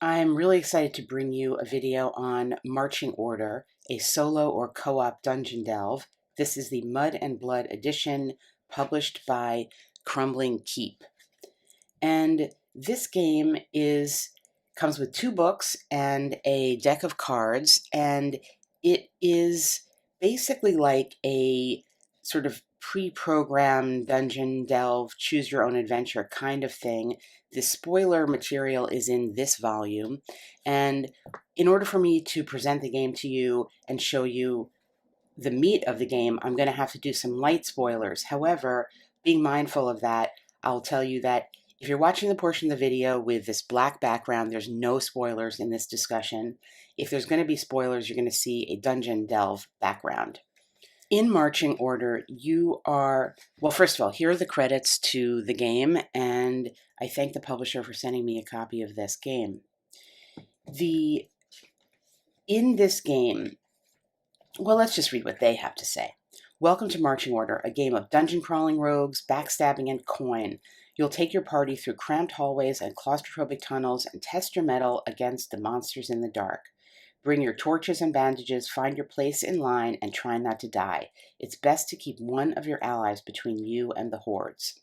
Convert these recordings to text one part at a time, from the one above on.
I'm really excited to bring you a video on Marching Order, a solo or co-op dungeon delve. This is the Mud and Blood edition published by Crumbling Keep. And this game comes with 2 books and a deck of cards, and it is basically like a sort of pre-programmed dungeon delve, choose your own adventure kind of thing. The spoiler material is in this volume, and in order for me to present the game to you and show you the meat of the game, I'm going to have to do some light spoilers. However, being mindful of that, I'll tell you that if you're watching the portion of the video with this black background, there's no spoilers in this discussion. If there's going to be spoilers, you're going to see a dungeon delve background. In marching order, well, first of all, here are the credits to the game, and I thank the publisher for sending me a copy of this game. In this game, well, let's just read what they have to say. Welcome to Marching Order, a game of dungeon crawling rogues, backstabbing, and coin. You'll take your party through cramped hallways and claustrophobic tunnels and test your mettle against the monsters in the dark. Bring your torches and bandages, find your place in line, and try not to die. It's best to keep one of your allies between you and the hordes.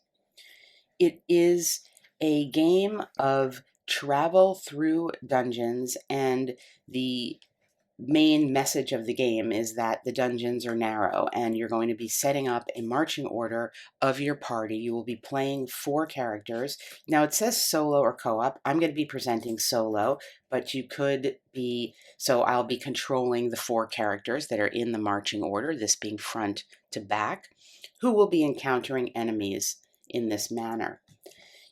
It is a game of travel through dungeons, and the main message of the game is that the dungeons are narrow and you're going to be setting up a marching order of your party. You will be playing 4 characters. Now it says solo or co-op. I'm going to be presenting solo, but so I'll be controlling the 4 characters that are in the marching order, this being front to back, who will be encountering enemies in this manner.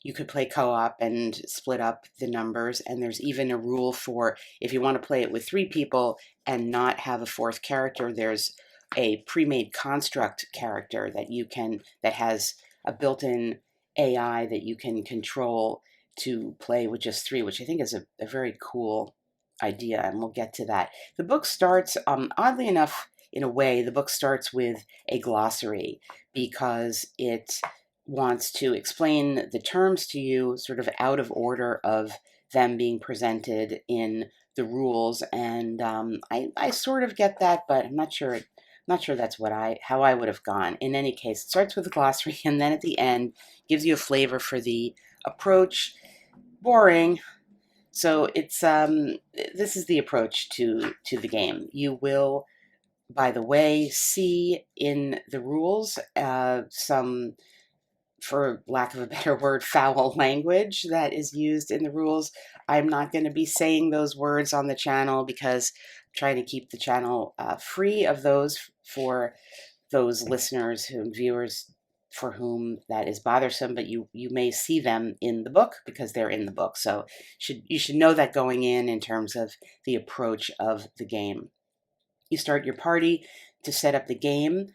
You could play co-op and split up the numbers, and there's even a rule for if you want to play it with 3 people and not have a 4th character, there's a pre-made construct character that has a built-in AI that you can control to play with just 3, which I think is a very cool idea, and we'll get to that. The book starts, oddly enough, in a way, the book starts with a glossary because it wants to explain the terms to you sort of out of order of them being presented in the rules, and I sort of get that, but I'm not sure that's how I would have gone. In any case, it starts with a glossary and then at the end gives you a flavor for the approach. Boring. So it's this is the approach to the game. You will, by the way, see in the rules some, for lack of a better word, foul language that is used in the rules. I'm not going to be saying those words on the channel because I'm trying to keep the channel free of those for those listeners and viewers for whom that is bothersome, but you may see them in the book because they're in the book. So you should know that going in terms of the approach of the game. You start your party to set up the game.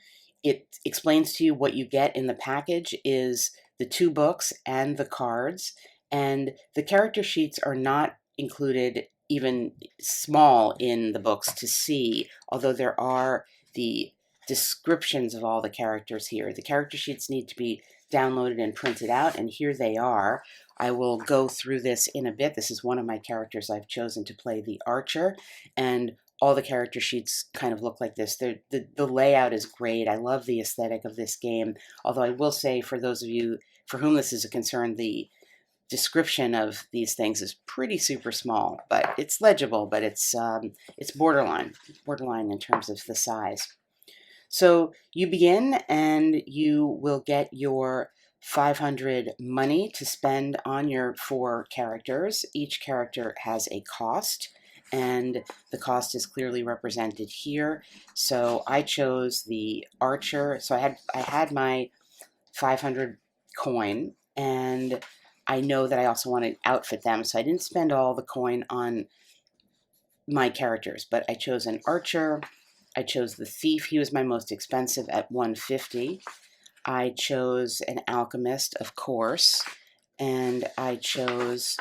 It explains to you what you get in the package is the 2 books and the cards, and the character sheets are not included even small in the books to see, although there are the descriptions of all the characters here. The character sheets need to be downloaded and printed out, and here they are. I will go through this in a bit. This is one of my characters I've chosen to play, the archer, and all the character sheets kind of look like this. The layout is great. I love the aesthetic of this game, although I will say for those of you for whom this is a concern, the description of these things is pretty super small, but it's legible, but it's borderline in terms of the size. So you begin and you will get your 500 money to spend on your 4 characters. Each character has a cost, and the cost is clearly represented here. So I chose the archer. So I had my 500 coin, and I know that I also want to outfit them, so I didn't spend all the coin on my characters, but I chose an archer. I chose the thief. He was my most expensive at 150. I chose an alchemist, of course, and I chose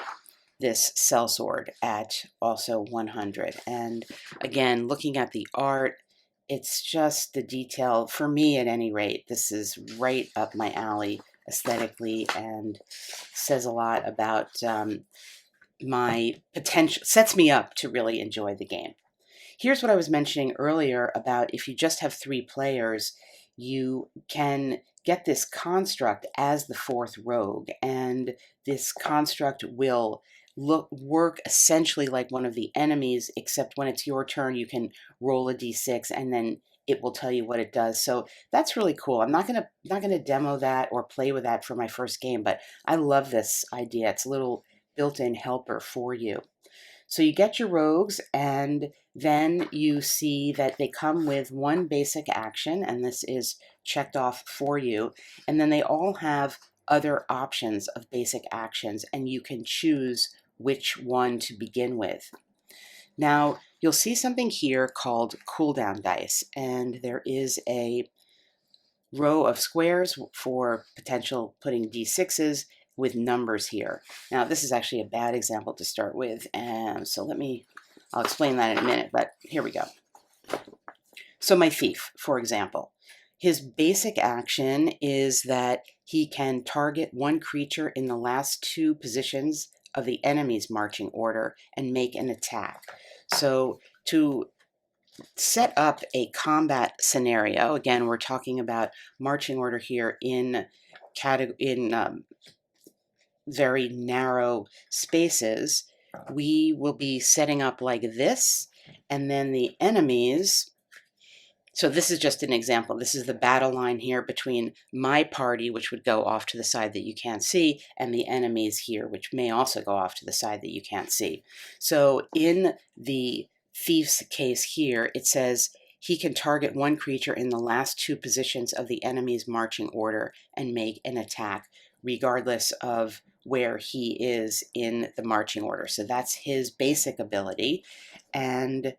this sellsword at also 100. And again, looking at the art, it's just the detail. For me, at any rate, this is right up my alley aesthetically and says a lot about my potential, sets me up to really enjoy the game. Here's what I was mentioning earlier about if you just have 3 players, you can get this construct as the 4th rogue, and this construct will work essentially like one of the enemies, except when it's your turn, you can roll a d6 and then it will tell you what it does. So that's really cool. I'm not gonna demo that or play with that for my first game, but I love this idea. It's a little built-in helper for you. So you get your rogues, and then you see that they come with one basic action, and this is checked off for you. And then they all have other options of basic actions, and you can choose which one to begin with. Now, you'll see something here called cooldown dice, and there is a row of squares for potential putting d6s with numbers here. Now, this is actually a bad example to start with, and so I'll explain that in a minute, but here we go. So my thief, for example, his basic action is that he can target one creature in the last 2 positions of the enemy's marching order and make an attack. So to set up a combat scenario, again, we're talking about marching order here in very narrow spaces. We will be setting up like this, and then the enemies. So this is just an example. This is the battle line here between my party, which would go off to the side that you can't see, and the enemies here, which may also go off to the side that you can't see. So in the thief's case here, it says he can target one creature in the last 2 positions of the enemy's marching order and make an attack, regardless of where he is in the marching order. So that's his basic ability. And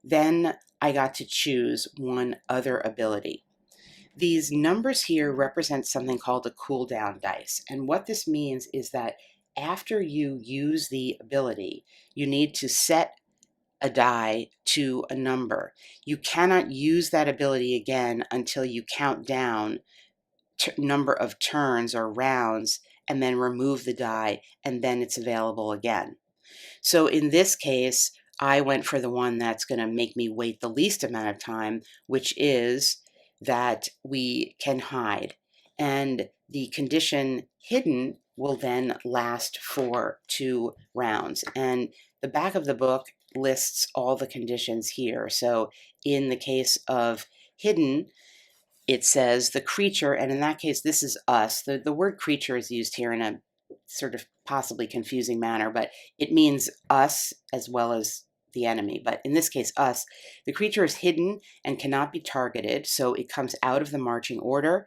then I got to choose one other ability. These numbers here represent something called a cooldown dice. And what this means is that after you use the ability, you need to set a die to a number. You cannot use that ability again until you count down number of turns or rounds and then remove the die, and then it's available again. So in this case, I went for the one that's going to make me wait the least amount of time, which is that we can hide. And the condition hidden will then last for 2 rounds. And the back of the book lists all the conditions here. So in the case of hidden, it says the creature, and in that case, this is us. The word creature is used here in a sort of possibly confusing manner, but it means us as well as the enemy. But in this case, us. The creature is hidden and cannot be targeted, so it comes out of the marching order,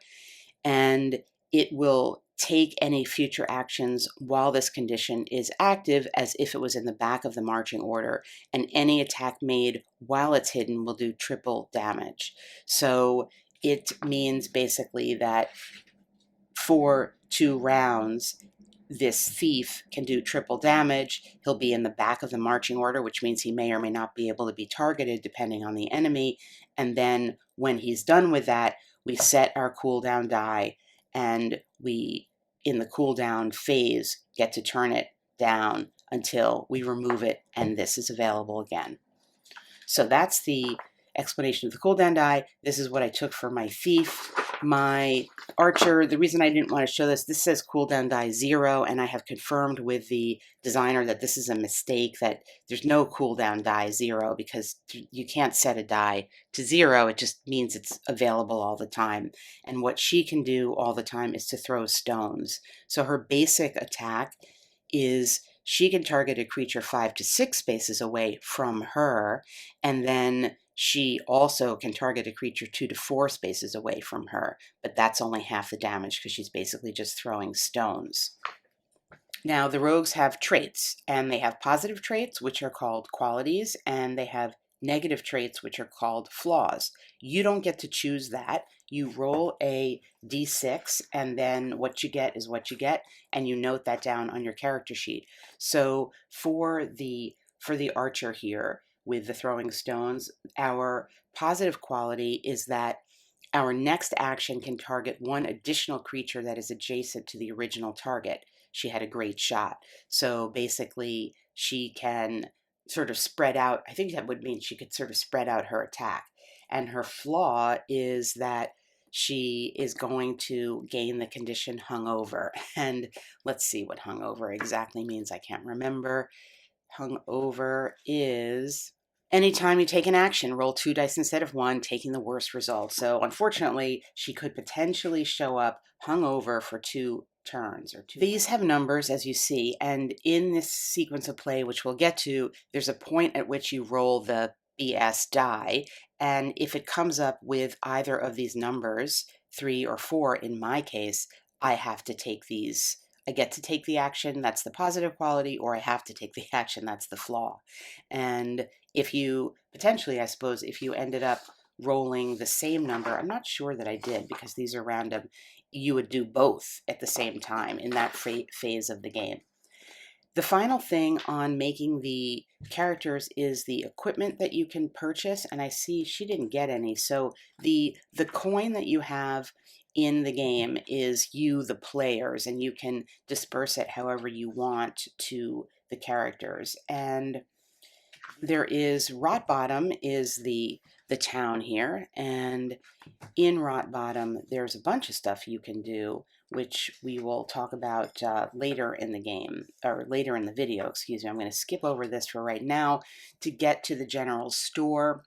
and it will take any future actions while this condition is active as if it was in the back of the marching order, and any attack made while it's hidden will do triple damage. So it means basically that for 2 rounds, this thief can do triple damage. He'll be in the back of the marching order, which means he may or may not be able to be targeted depending on the enemy. And then when he's done with that, we set our cooldown die, and we, in the cooldown phase, get to turn it down until we remove it, and this is available again. So that's the explanation of the cooldown die. This is what I took for my thief. My archer, the reason I didn't want to show this says cooldown die 0, and I have confirmed with the designer that this is a mistake, that there's no cooldown die 0, because you can't set a die to 0. It just means it's available all the time. And what she can do all the time is to throw stones. So her basic attack is she can target a creature 5 to 6 spaces away from her, and then she also can target a creature 2 to 4 spaces away from her, but that's only half the damage because she's basically just throwing stones. Now, the rogues have traits, and they have positive traits, which are called qualities, and they have negative traits, which are called flaws. You don't get to choose that. You roll a d6, and then what you get is what you get, and you note that down on your character sheet. So for the archer here with the throwing stones, our positive quality is that our next action can target one additional creature that is adjacent to the original target. She had a great shot. So basically, she can sort of spread out. I think that would mean she could sort of spread out her attack. And her flaw is that she is going to gain the condition hungover. And let's see what hungover exactly means. I can't remember. Hungover is anytime you take an action, roll 2 dice instead of 1, taking the worst result. So unfortunately, she could potentially show up hungover for 2 turns or 2. These have numbers, as you see, and in this sequence of play, which we'll get to, there's a point at which you roll the BS die, and if it comes up with either of these numbers, 3 or 4 in my case, I have to take these. I get to take the action, that's the positive quality, or I have to take the action, that's the flaw. And if you, potentially, I suppose, if you ended up rolling the same number, I'm not sure that I did because these are random, you would do both at the same time in that phase of the game. The final thing on making the characters is the equipment that you can purchase, and I see she didn't get any. So the coin that you have in the game is you, the players, and you can disperse it however you want to the characters. And there is Rot Bottom is the town here, and in Rot Bottom there's a bunch of stuff you can do, which we will talk about later in the game, or later in the video, excuse me. I'm going to skip over this for right now to get to the general store.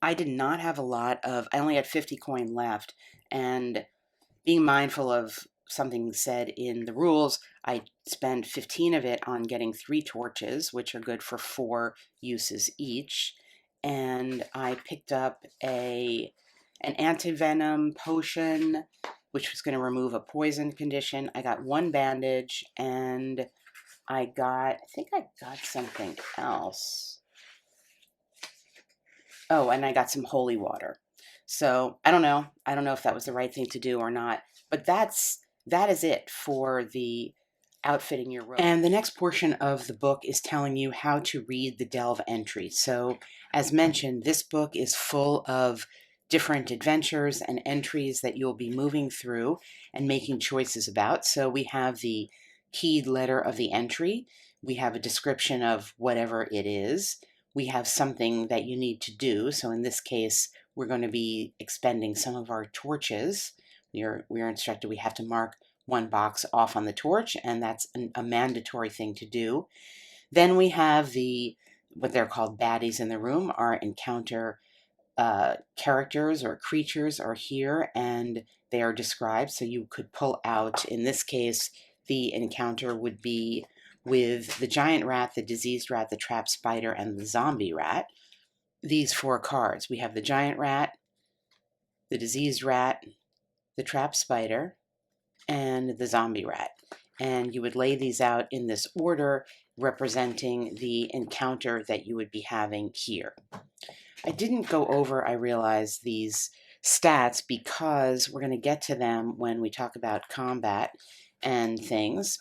I did not have a lot of, I only had 50 coin left, and being mindful of something said in the rules, I spend 15 of it on getting 3 torches, which are good for 4 uses each. And I picked up an anti-venom potion, which was going to remove a poison condition. I got 1 bandage, and I think I got something else. Oh, and I got some holy water. So I don't know if that was the right thing to do or not, but that is it for the outfitting your rogue. And the next portion of the book is telling you how to read the delve entry. So as mentioned, this book is full of different adventures and entries that you'll be moving through and making choices about. So we have the keyed letter of the entry. We have a description of whatever it is. We have something that you need to do. So in this case, we're going to be expending some of our torches. We're instructed we have to mark 1 box off on the torch, and that's a mandatory thing to do. Then we have what they're called baddies in the room. Our encounter characters or creatures are here, and they are described. So you could pull out, in this case, the encounter would be with the giant rat, the diseased rat, the trapped spider, and the zombie rat. These 4 cards. We have the giant rat, the diseased rat, the trapped spider, and the zombie rat. And you would lay these out in this order, representing the encounter that you would be having here. I didn't go over, I realize, these stats because we're going to get to them when we talk about combat and things.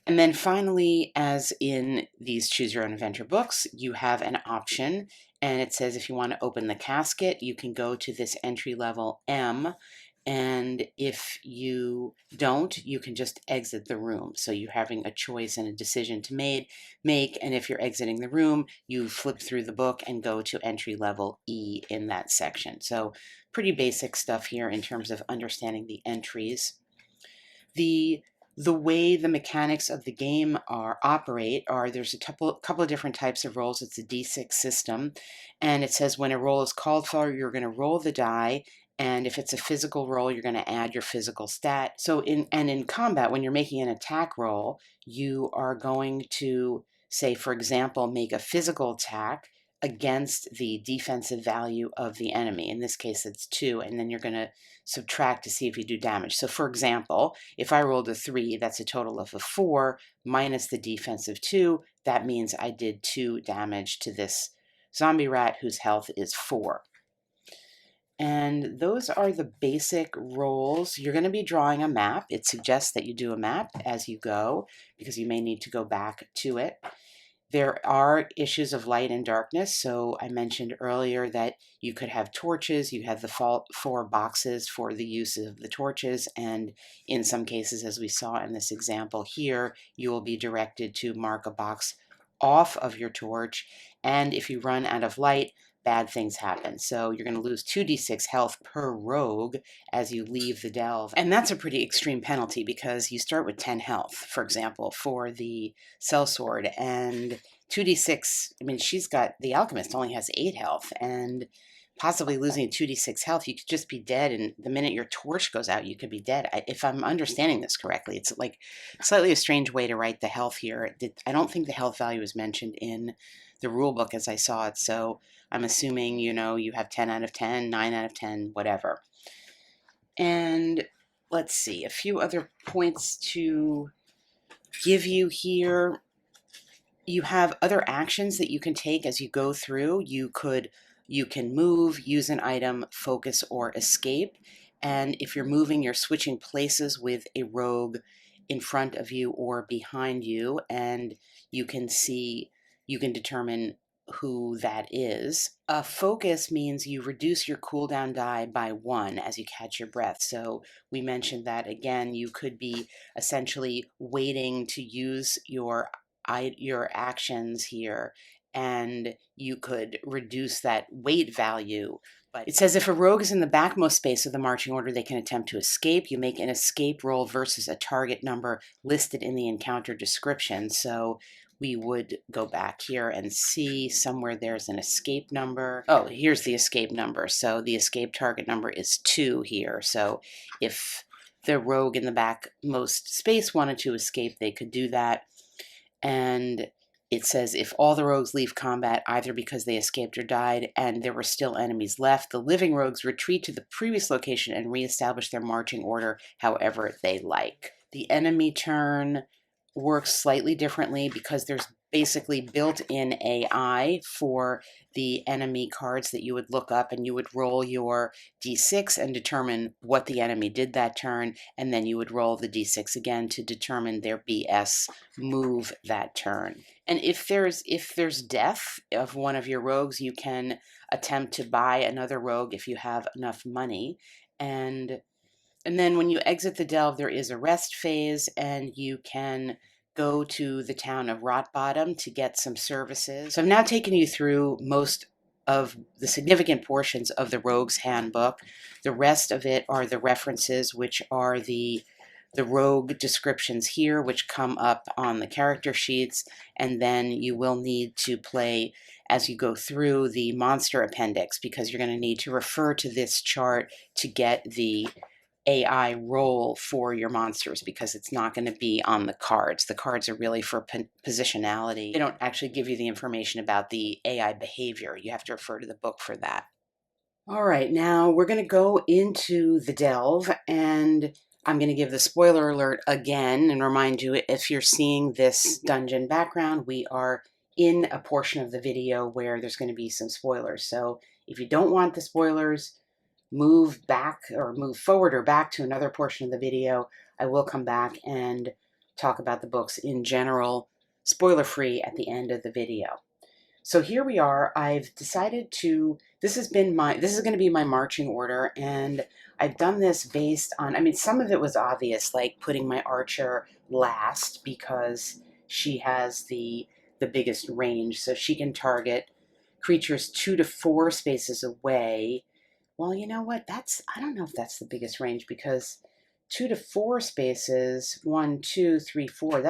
And then finally, as in these Choose Your Own Adventure books, you have an option, and it says if you want to open the casket, you can go to this entry level M, and if you don't, you can just exit the room. So you're having a choice and a decision to make, and if you're exiting the room, you flip through the book and go to entry level E in that section. So pretty basic stuff here in terms of understanding the entries. The way the mechanics of the game operate are there's a couple of different types of rolls. It's a D6 system, and it says when a roll is called for, you're going to roll the die, and if it's a physical roll, you're going to add your physical stat. So in combat, when you're making an attack roll, you are going to say, for example, make a physical attack against the defensive value of the enemy. In this case, it's 2, and then you're going to subtract to see if you do damage. So for example, if I rolled a 3, that's a total of a 4, minus the defensive 2, that means I did 2 damage to this zombie rat whose health is 4. And those are the basic rolls. You're going to be drawing a map. It suggests that you do a map as you go, because you may need to go back to it. There are issues of light and darkness. So I mentioned earlier that you could have torches. You have the 4 boxes for the use of the torches. And in some cases, as we saw in this example here, you will be directed to mark a box off of your torch, and if you run out of light, bad things happen. So you're going to lose 2d6 health per rogue as you leave the delve. And that's a pretty extreme penalty because you start with 10 health, for example, for the sellsword, and 2d6, I mean, the alchemist only has 8 health, and possibly losing 2d6 health, you could just be dead, and the minute your torch goes out, you could be dead. If I'm understanding this correctly, it's like slightly a strange way to write the health here. I don't think the health value is mentioned in the rule book as I saw it, so I'm assuming, you have 10 out of 10, 9 out of 10, whatever. And let's see, a few other points to give you here. You have other actions that you can take as you go through. You can move, use an item, focus, or escape. And if you're moving, you're switching places with a rogue in front of you or behind you, and you can determine who that is. A focus means you reduce your cooldown die by 1 as you catch your breath. So we mentioned that again, you could be essentially waiting to use your actions here, and you could reduce that weight value. But it says if a rogue is in the backmost space of the marching order, they can attempt to escape. You make an escape roll versus a target number listed in the encounter description. So we would go back here and see somewhere there's an escape number. Oh, here's the escape number. So the escape target number is 2 here. So if the rogue in the backmost space wanted to escape, they could do that. And it says if all the rogues leave combat, either because they escaped or died and there were still enemies left, the living rogues retreat to the previous location and reestablish their marching order however they like. The enemy turn works slightly differently because there's basically built-in AI for the enemy cards that you would look up, and you would roll your d6 and determine what the enemy did that turn, and then you would roll the d6 again to determine their BS move that turn. And if there's death of one of your rogues, you can attempt to buy another rogue if you have enough money. And then when you exit the delve, there is a rest phase, and you can go to the town of Rotbottom to get some services. So I've now taken you through most of the significant portions of the Rogue's Handbook. The rest of it are the references, which are the rogue descriptions here, which come up on the character sheets, and then you will need to play as you go through the monster appendix, because you're going to need to refer to this chart to get the AI roll for your monsters, because it's not going to be on the cards. The cards are really for positionality. They don't actually give you the information about the AI behavior. You have to refer to the book for that. All right, now we're going to go into the delve, and I'm going to give the spoiler alert again and remind you, if you're seeing this dungeon background, we are in a portion of the video where there's going to be some spoilers. So if you don't want the spoilers, move back or move forward or back to another portion of the video. I will come back and talk about the books in general, spoiler free, at the end of the video. So here we are. I've decided this is going to be my marching order, and I've done this based on, some of it was obvious, like putting my archer last because she has the biggest range, so she can target creatures 2 to 4 spaces away. Well, you know what? I don't know if that's the biggest range, because 2 to 4 spaces, 1, 2, 3, 4,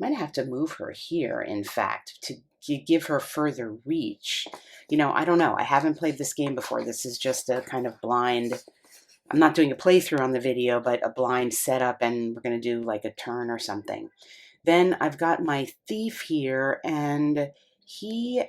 might have to move her here, in fact, to give her further reach. I don't know. I haven't played this game before. This is just a kind of blind, I'm not doing a playthrough on the video, but a blind setup, and we're going to do like a turn or something. Then I've got my thief here, and he's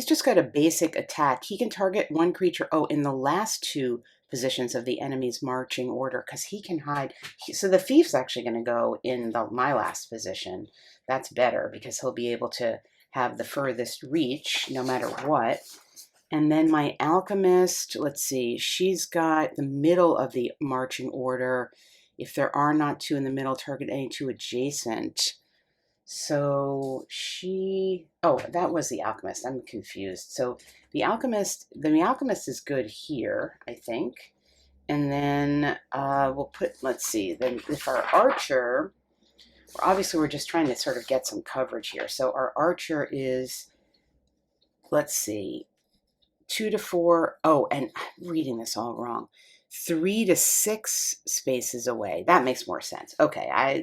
just got a basic attack. He can target one creature, in the last 2 positions of the enemy's marching order, because he can hide. So the thief's actually going to go in my last position. That's better, because he'll be able to have the furthest reach no matter what. And then my alchemist, let's see, she's got the middle of the marching order. If there are not 2 in the middle, target any 2 adjacent. So that was the alchemist. I'm confused. So the alchemist is good here, I think. And then we'll put, let's see, then if our archer, obviously we're just trying to sort of get some coverage here. So our archer is, let's see, 2 to 4. Oh, and I'm reading this all wrong. 3 to 6 spaces away. That makes more sense. Okay, I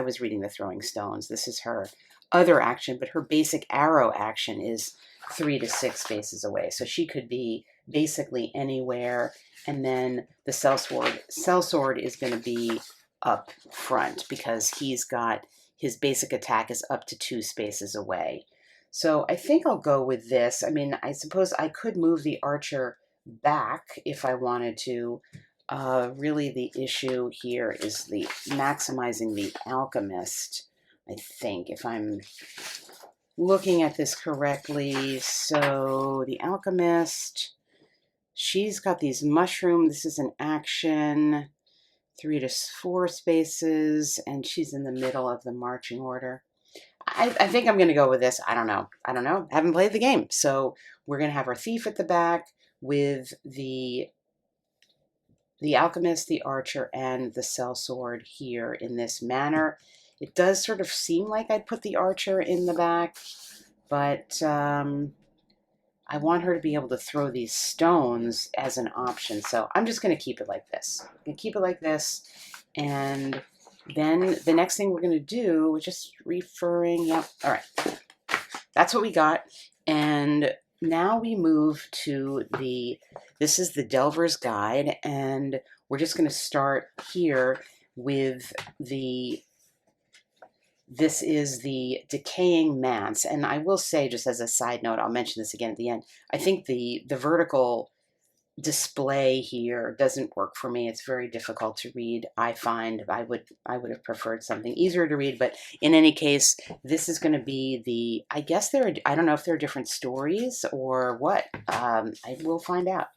was reading the throwing stones. This is her other action, but her basic arrow action is 3 to 6 spaces away. So she could be basically anywhere, and then the sellsword is going to be up front because he's got his basic attack is up to 2 spaces away. So I think I'll go with this. I mean, I suppose I could move the archer back if I wanted to. Really, the issue here is the maximizing the alchemist, I think, if I'm looking at this correctly. So the alchemist, she's got these mushrooms. This is an action, 3 to 4 spaces, and she's in the middle of the marching order. I think I'm going to go with this. I don't know. I haven't played the game. So we're going to have our thief at the back with the alchemist, the archer, and the sellsword here in this manner. It does sort of seem like I'd put the archer in the back, but I want her to be able to throw these stones as an option. So I'm just going to keep it like this. I'm going to keep it like this, and then the next thing we're going to do, we're just referring, yep, all right. That's what we got. And now we move to this is the Delver's Guide, and we're just going to start here with this is the Decaying Manse. And I will say, just as a side note, I'll mention this again at the end, I think the vertical display here doesn't work for me. It's very difficult to read. I find I would have preferred something easier to read, but in any case, this is going to be I guess I don't know if there are different stories or what. I will find out.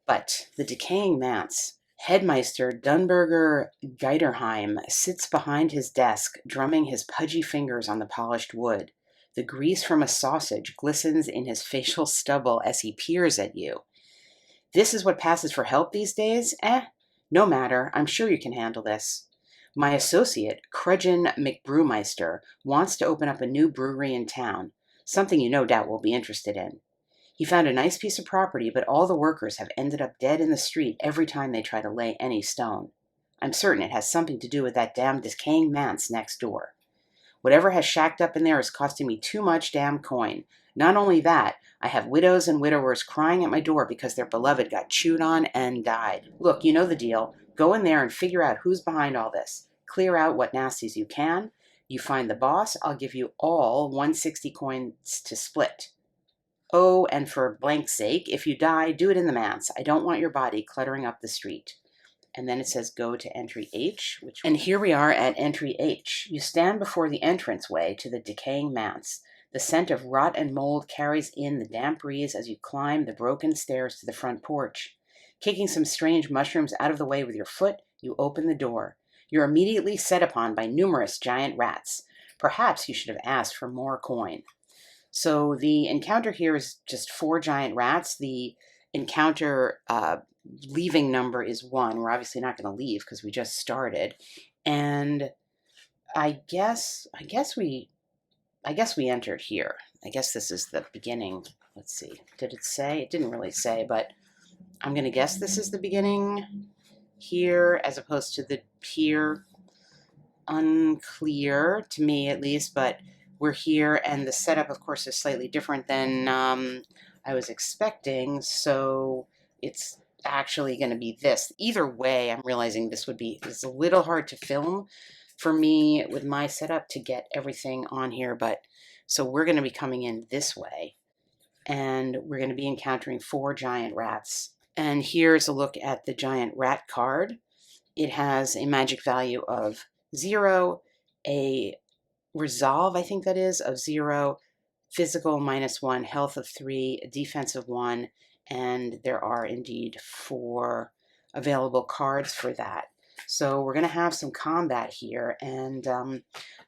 But the Decaying Manse. Headmeister Dunberger Geiderheim sits behind his desk, drumming his pudgy fingers on the polished wood. The grease from a sausage glistens in his facial stubble as he peers at you. This is what passes for help these days? No matter. I'm sure you can handle this. My associate, Crudgeon McBrewmeister, wants to open up a new brewery in town, something you no doubt will be interested in. He found a nice piece of property, but all the workers have ended up dead in the street every time they try to lay any stone. I'm certain it has something to do with that damn Decaying Manse next door. Whatever has shacked up in there is costing me too much damn coin. Not only that, I have widows and widowers crying at my door because their beloved got chewed on and died. Look, you know the deal. Go in there and figure out who's behind all this. Clear out what nasties you can. You find the boss, I'll give you all 160 coins to split. Oh, and for blank's sake, if you die, do it in the manse. I don't want your body cluttering up the street. And then it says go to entry H. And here we are at entry H. You stand before the entranceway to the Decaying Manse. The scent of rot and mold carries in the damp breeze as you climb the broken stairs to the front porch. Kicking some strange mushrooms out of the way with your foot, you open the door. You're immediately set upon by numerous giant rats. Perhaps you should have asked for more coin. So the encounter here is just 4 giant rats. The encounter leaving number is 1. We're obviously not going to leave because we just started. And I guess we entered here. I guess this is the beginning. Let's see. Did it say? It didn't really say, but I'm going to guess this is the beginning here as opposed to the pier. Unclear to me at least, but we're here, and the setup, of course, is slightly different than I was expecting, so it's actually going to be this. Either way, I'm realizing it's a little hard to film for me with my setup to get everything on here, but so we're going to be coming in this way, and we're going to be encountering 4 giant rats. And here's a look at the giant rat card. It has a magic value of 0, a resolve, I think that is, of 0, physical -1, health of 3, defensive 1, and there are indeed 4 available cards for that. So we're going to have some combat here, and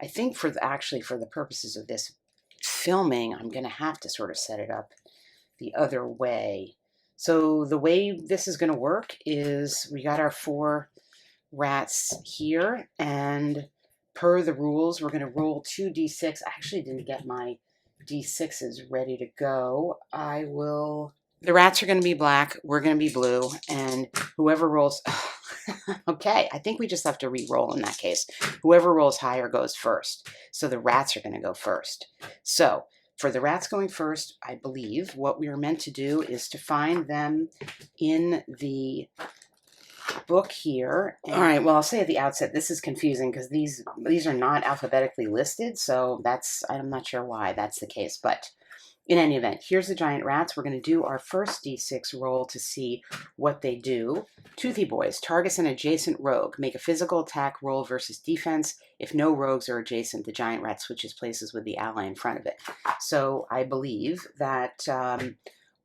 I think for the purposes of this filming, I'm going to have to sort of set it up the other way. So the way this is going to work is we got our 4 rats here, and per the rules, we're going to roll 2d6. I actually didn't get my d6s ready to go. The rats are going to be black, we're going to be blue, and whoever rolls... Okay, I think we just have to re-roll in that case. Whoever rolls higher goes first. So the rats are going to go first. So for the rats going first, I believe what we are meant to do is to find them in the book here. All right, well, I'll say at the outset, this is confusing because these are not alphabetically listed, so I'm not sure why that's the case, but in any event, here's the giant rats. We're going to do our first d6 roll to see what they do. Toothy boys, targets an adjacent rogue. Make a physical attack roll versus defense. If no rogues are adjacent, the giant rat switches places with the ally in front of it. So I believe that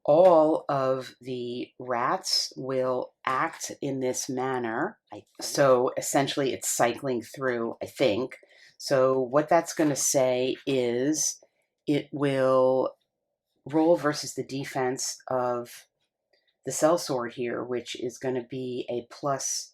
all of the rats will act in this manner. So essentially it's cycling through, I think. So what that's going to say is it will roll versus the defense of the sellsword here, which is going to be a +4.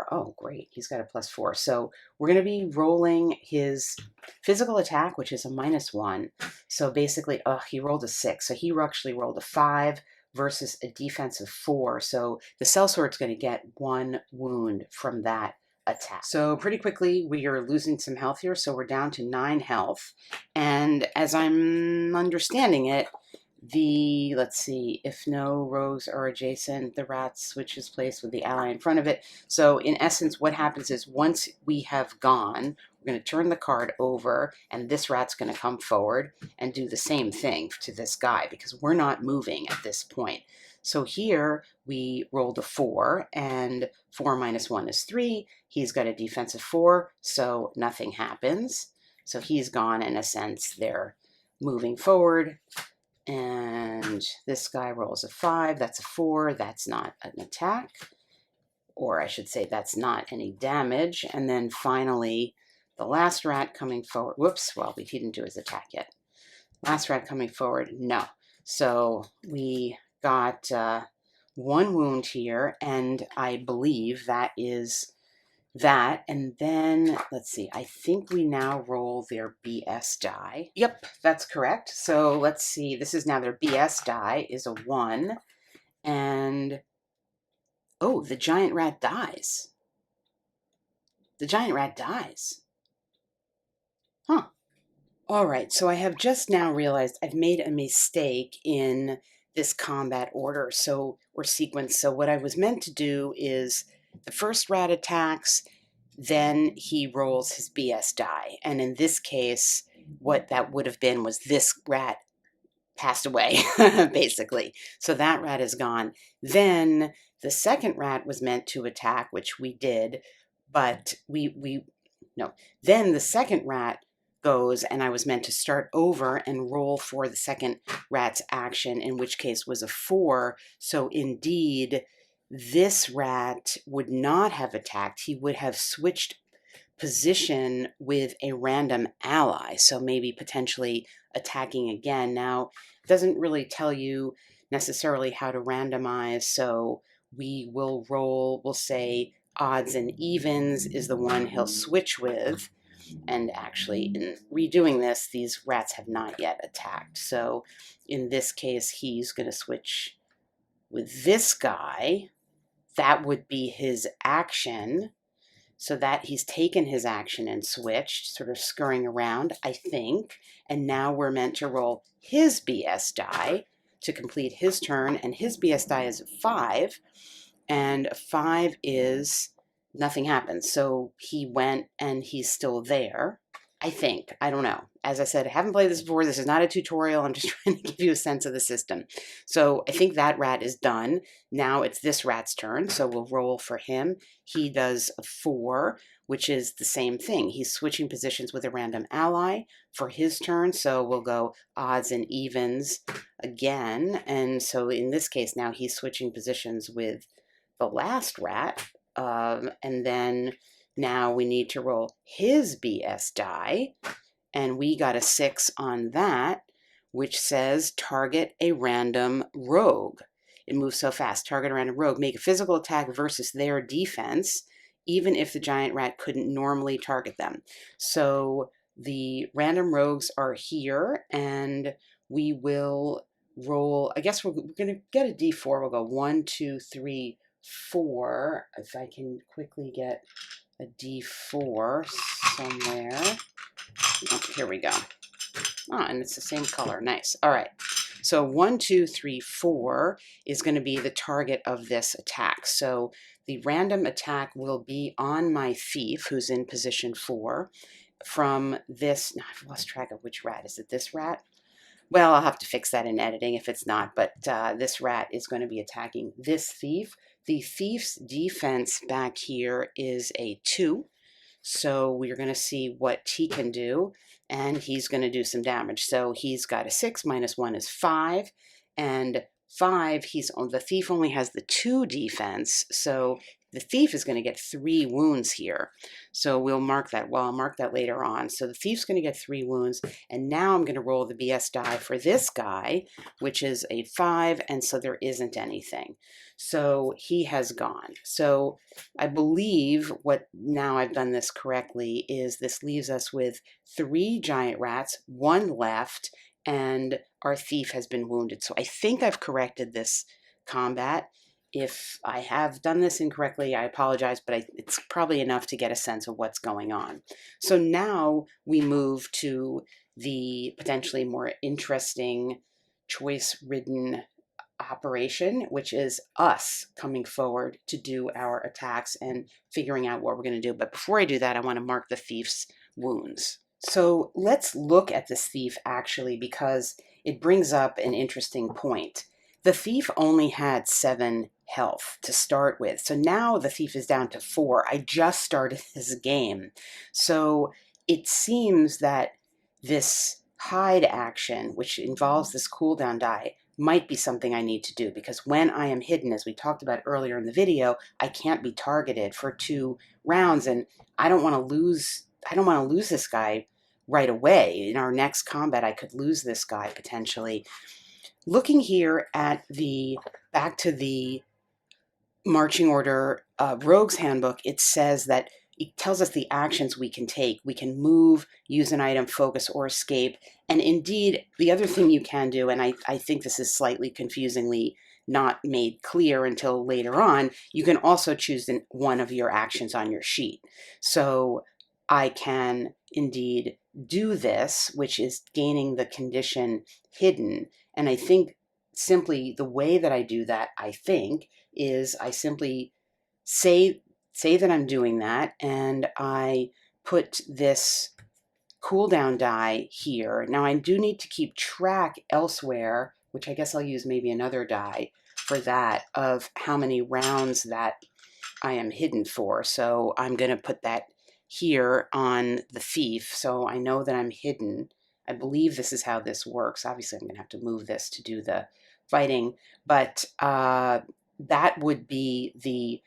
Oh, great. He's got a +4. So we're going to be rolling his physical attack, which is a -1. So basically, he rolled a 6. So he actually rolled a 5 versus a defense of 4. So the sellsword's going to get 1 wound from that attack. So pretty quickly, we are losing some health here. So we're down to 9 health. And as I'm understanding it, let's see, if no rogues are adjacent, the rat switches place with the ally in front of it. So in essence, what happens is once we have gone, we're going to turn the card over, and this rat's going to come forward and do the same thing to this guy because we're not moving at this point. So here we rolled a 4, and 4 minus 1 is 3. He's got a defensive 4, so nothing happens. So he's gone in a sense. They're moving forward. And this guy rolls a 5. That's a 4. That's not an attack. Or I should say that's not any damage. And then finally, the last rat coming forward. Whoops, well, he didn't do his attack yet. Last rat coming forward, no. So we got 1 wound here, and I believe that is that. And then, let's see, I think we now roll their BS die. Yep, that's correct. So let's see, this is now their BS die is a 1. And, oh, the giant rat dies. The giant rat dies. Huh. All right, so I have just now realized I've made a mistake in this combat order, or sequence. So what I was meant to do is the first rat attacks, then he rolls his BS die. And in this case, what that would have been was this rat passed away, basically. So that rat is gone. Then the second rat was meant to attack, which we did, but no. Then the second rat goes, and I was meant to start over and roll for the second rat's action, in which case was a 4. So indeed, this rat would not have attacked. He would have switched position with a random ally, so maybe potentially attacking again. Now, it doesn't really tell you necessarily how to randomize, so we will roll, we'll say odds and evens is the one he'll switch with. And actually, in redoing this, these rats have not yet attacked. So in this case, he's going to switch with this guy. That would be his action. So that he's taken his action and switched, sort of scurrying around, I think. And now we're meant to roll his BS die to complete his turn. And his BS die is a 5. And a 5 is nothing happens. So he went and he's still there, I think. I don't know. As I said, I haven't played this before. This is not a tutorial. I'm just trying to give you a sense of the system. So I think that rat is done. Now it's this rat's turn. So we'll roll for him. He does a 4, which is the same thing. He's switching positions with a random ally for his turn. So we'll go odds and evens again. And so in this case, now he's switching positions with the last rat. And then now we need to roll his BS die, and we got a 6 on that, which says target a random rogue. It moves so fast. Target a random rogue. Make a physical attack versus their defense. even if the giant rat couldn't normally target them. So the random rogues are here, and we will roll. I guess we're going to get a d4. We'll go 1, 2, 3, 4. If I can quickly get a d4 somewhere. Oh, here we go. Ah, and it's the same color. Nice. All right. So 1, 2, 3, 4 is going to be the target of this attack. So the random attack will be on my thief, who's in position 4, from this. Now I've lost track of which rat. Is it this rat? Well, I'll have to fix that in editing if it's not, but this rat is going to be attacking this thief. The thief's defense back here is a 2. So we're going to see what he can do, and he's going to do some damage. So he's got a 6, minus 1 is 5, and 5, the thief only has the 2 defense, so the thief is going to get 3 wounds here. So we'll mark that. Well, I'll mark that later on. So the thief's going to get 3 wounds, and now I'm going to roll the BS die for this guy, which is a 5, and so there isn't anything. So he has gone. So I believe what, now I've done this correctly, is this leaves us with 3 giant rats, 1 left, and our thief has been wounded. So I think I've corrected this combat. If I have done this incorrectly, I apologize, but it's probably enough to get a sense of what's going on. So now we move to the potentially more interesting choice-ridden operation, which is us coming forward to do our attacks and figuring out what we're going to do. But before I do that, I want to mark the thief's wounds. So let's look at this thief actually, because it brings up an interesting point. The thief only had 7 health to start with. So now the thief is down to 4. I just started this game. So it seems that this hide action, which involves this cooldown die, might be something I need to do, because when I am hidden, as we talked about earlier in the video, I can't be targeted for 2 rounds, and I don't want to lose this guy right away. In our next combat, I could lose this guy potentially. Looking here at back to the marching order rogues handbook, it says that it tells us the actions we can take. We can move, use an item, focus, or escape. And indeed, the other thing you can do, and I think this is slightly confusingly not made clear until later on, you can also choose one of your actions on your sheet. So I can indeed do this, which is gaining the condition hidden. And I think simply the way that I do that, I think, is I simply say that I'm doing that, and I put this cooldown die here. Now I do need to keep track elsewhere, which I guess I'll use maybe another die for that, of how many rounds that I am hidden for. So I'm going to put that here on the thief, so I know that I'm hidden. I believe this is how this works. Obviously, I'm going to have to move this to do the fighting, but that would be the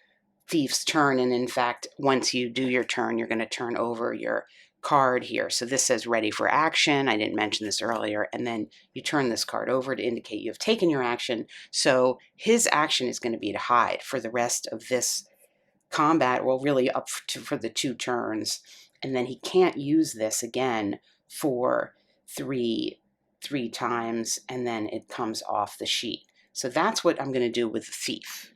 thief's turn. And in fact, once you do your turn, you're going to turn over your card here. So this says ready for action. I didn't mention this earlier. And then you turn this card over to indicate you have taken your action. So his action is going to be to hide for the rest of this combat, well, really up for the 2 turns. And then he can't use this again for three times, and then it comes off the sheet. So that's what I'm going to do with the thief.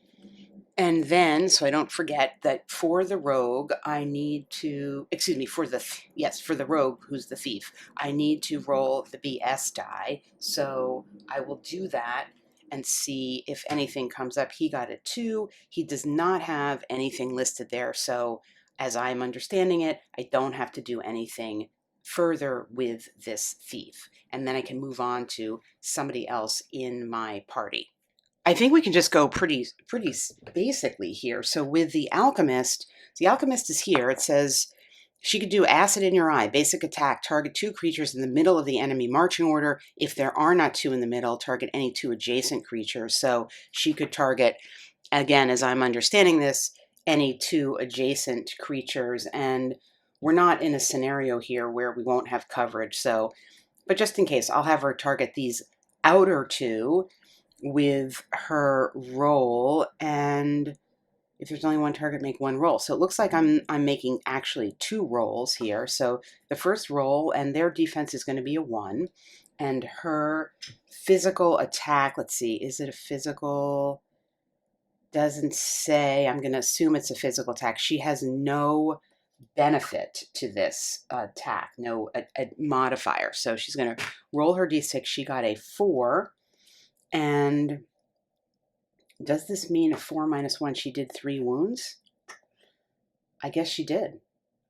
And then, so I don't forget that for the rogue, I need to, for the rogue who's the thief, I need to roll the BS die. So I will do that and see if anything comes up. He got a 2. He does not have anything listed there. So as I'm understanding it, I don't have to do anything further with this thief. And then I can move on to somebody else in my party. I think we can just go pretty basically here. So with the alchemist is here. It says she could do acid in your eye, basic attack, target 2 creatures in the middle of the enemy marching order. If there are not 2 in the middle, target any 2 adjacent creatures. So she could target, again, as I'm understanding this, any 2 adjacent creatures. And we're not in a scenario here where we won't have coverage. So, but just in case, I'll have her target these outer 2 with her roll, and If there's only one target, make one roll. So it looks like I'm making actually 2 rolls here. So the first roll, and their defense is going to be a 1. And her physical attack, let's see, is it a physical? Doesn't say. I'm going to assume it's a physical attack. She has no benefit to this attack, no a modifier. So she's going to roll her d6. She got a 4. And does this mean a 4 minus 1? She did 3 wounds? I guess she did.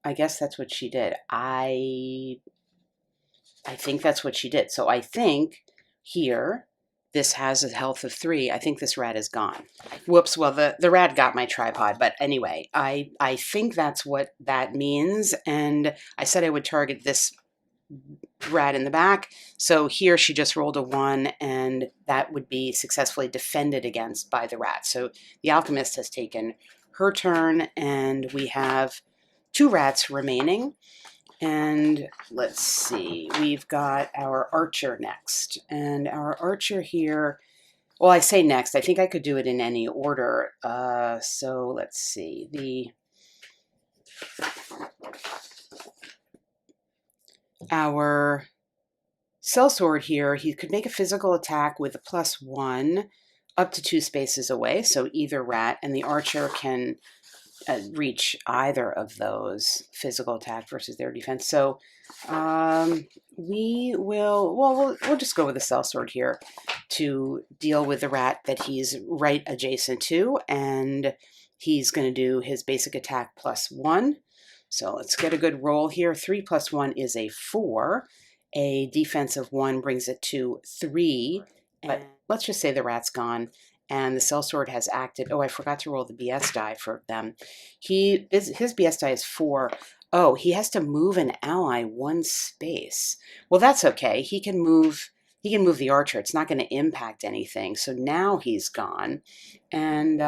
I guess that's what she did. I think that's what she did. So I think here, this has a health of 3. I think this rat is gone. Whoops, well, the rat got my tripod. But anyway, I think that's what that means. And I said I would target this rat in the back. So here she just rolled a 1, and that would be successfully defended against by the rat. So the alchemist has taken her turn, and we have 2 rats remaining. And let's see, we've got our archer next. And our archer here, well, I say next, I think I could do it in any order. So let's see, our sellsword here, he could make a physical attack with a +1 up to 2 spaces away, so either rat, and the archer can reach either of those, physical attack versus their defense. So we'll just go with the sellsword here to deal with the rat that he's right adjacent to, and he's going to do his basic attack +1. So let's get a good roll here. 3 + 1 is a 4. A defense of 1 brings it to 3. But let's just say the rat's gone and the sellsword has acted. Oh, I forgot to roll the BS die for them. His BS die is 4. Oh, he has to move an ally 1 space. Well, that's okay. He can move the archer. It's not going to impact anything. So now he's gone. And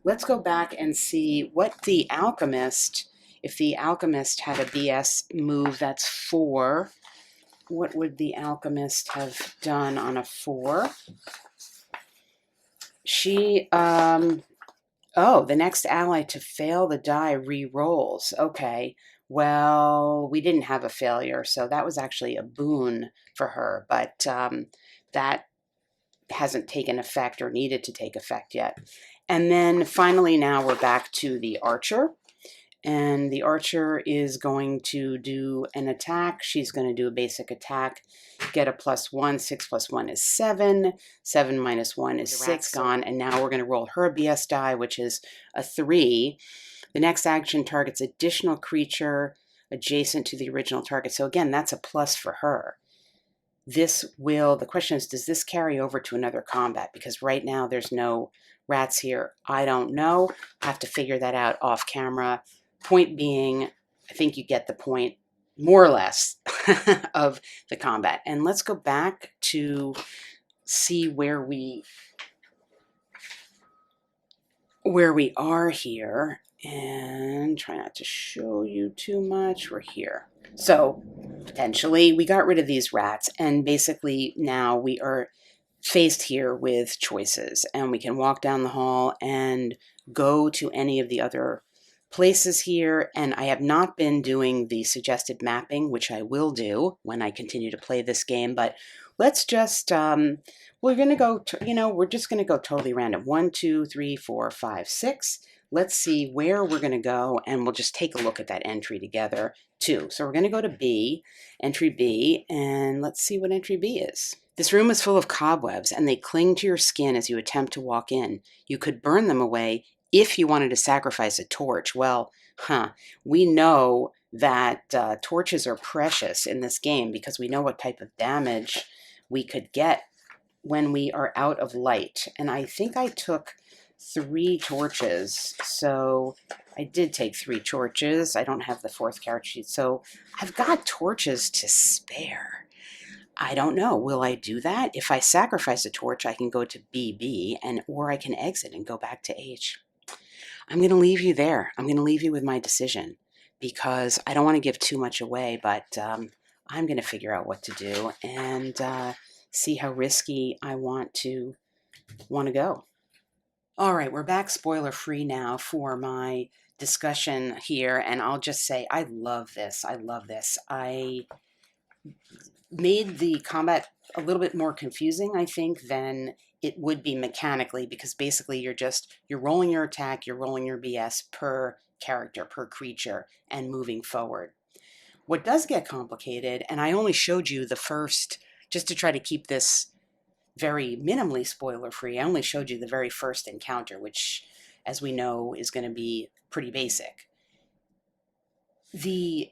let's go back and see what the alchemist, if the alchemist had a BS move, that's 4. What would the alchemist have done on a 4? She, oh, the next ally to fail the die re-rolls. Okay, well, we didn't have a failure, so that was actually a boon for her, but that hasn't taken effect or needed to take effect yet. And then finally now we're back to the archer. And the archer is going to do an attack. She's going to do a basic attack, get a +1. 6 + 1 is 7. 7 minus 1 is 6, gone. And now we're going to roll her BS die, which is a 3. The next action targets additional creature adjacent to the original target. So again, that's a plus for her. The question is, does this carry over to another combat? Because right now there's no rats here. I don't know. I have to figure that out off camera. Point being, I think you get the point, more or less, of the combat. And let's go back to see where we are here, and try not to show you too much. We're here. So potentially we got rid of these rats, and basically now we are faced here with choices, and we can walk down the hall and go to any of the other places here. And I have not been doing the suggested mapping, which I will do when I continue to play this game, but let's just we're gonna go we're just gonna go totally random. 1 2 3 4 5 6. Let's see where we're gonna go, and we'll just take a look at that entry together too. So we're gonna go to B, entry B, and let's see what entry B is. This room is full of cobwebs, and they cling to your skin as you attempt to walk in. You could burn them away if you wanted to sacrifice a torch. Well, we know that torches are precious in this game because we know what type of damage we could get when we are out of light. And I think I took 3 torches, so I did take 3 torches. I don't have the 4th character sheet, so I've got torches to spare. I don't know. Will I do that? If I sacrifice a torch, I can go to BB, or I can exit and go back to H. I'm going to leave you there. I'm going to leave you with my decision because I don't want to give too much away, but I'm going to figure out what to do and see how risky I want to go. All right, we're back spoiler free now for my discussion here, and I'll just say I love this. I love this. I made the combat a little bit more confusing, I think, than it would be mechanically, because basically you're rolling your attack, you're rolling your BS per character, per creature, and moving forward. What does get complicated, and I only showed you the first, just to try to keep this very minimally spoiler free, I only showed you the very first encounter, which, as we know, is going to be pretty basic. The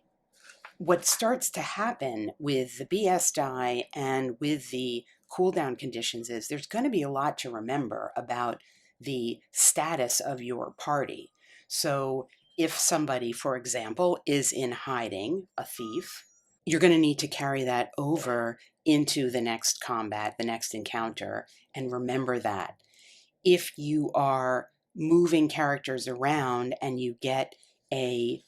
What starts to happen with the BS die and with the cooldown conditions is there's going to be a lot to remember about the status of your party. So if somebody, for example, is in hiding, a thief, you're going to need to carry that over into the next combat, the next encounter, and remember that. If you are moving characters around and you get a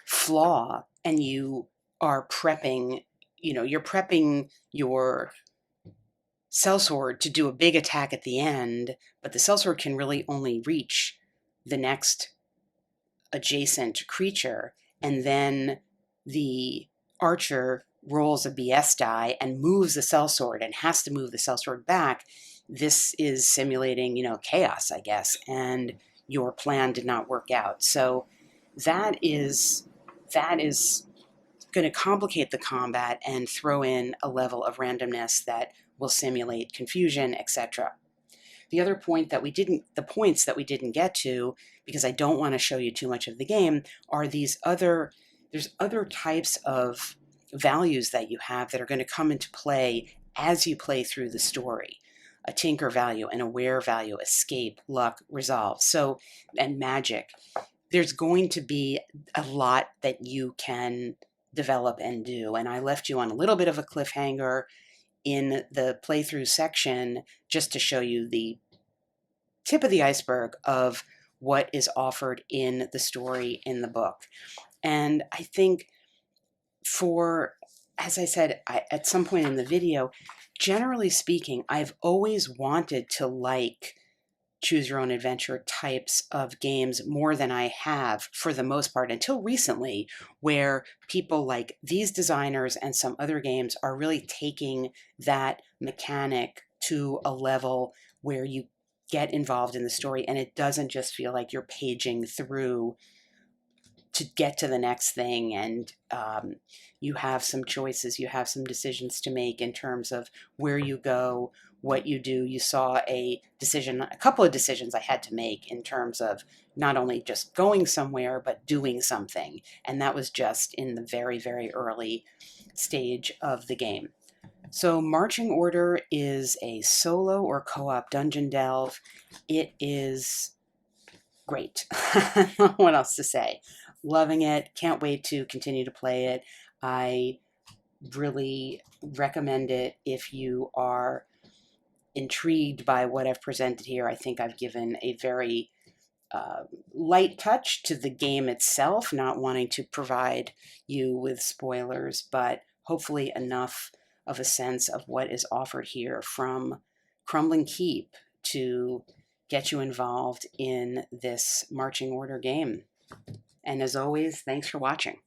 flaw and you are prepping, you're prepping your sellsword to do a big attack at the end, but the sellsword can really only reach the next adjacent creature, and then the archer rolls a BS die and moves the sellsword and has to move the sellsword back. This is simulating, chaos, I guess, and your plan did not work out. So that is going to complicate the combat and throw in a level of randomness that will simulate confusion, etc. The points that we didn't get to, because I don't want to show you too much of the game, are there's other types of values that you have that are going to come into play as you play through the story. A tinker value, an aware value, escape, luck, resolve, and magic. There's going to be a lot that you can develop and do. And I left you on a little bit of a cliffhanger in the playthrough section just to show you the tip of the iceberg of what is offered in the story in the book. And I think as I said, at some point in the video, generally speaking, I've always wanted to like choose your own adventure types of games more than I have for the most part until recently, where people like these designers and some other games are really taking that mechanic to a level where you get involved in the story and it doesn't just feel like you're paging through to get to the next thing, and you have some choices, you have some decisions to make in terms of where you go, what you do. You saw a couple of decisions I had to make in terms of not only just going somewhere, but doing something. And that was just in the very, very early stage of the game. So Marching Order is a solo or co-op dungeon delve. It is great. I don't know what else to say. Loving it. Can't wait to continue to play it. I really recommend it if you are intrigued by what I've presented here. I think I've given a very light touch to the game itself, not wanting to provide you with spoilers, but hopefully enough of a sense of what is offered here from Crumbling Keep to get you involved in this marching order game. And as always, thanks for watching.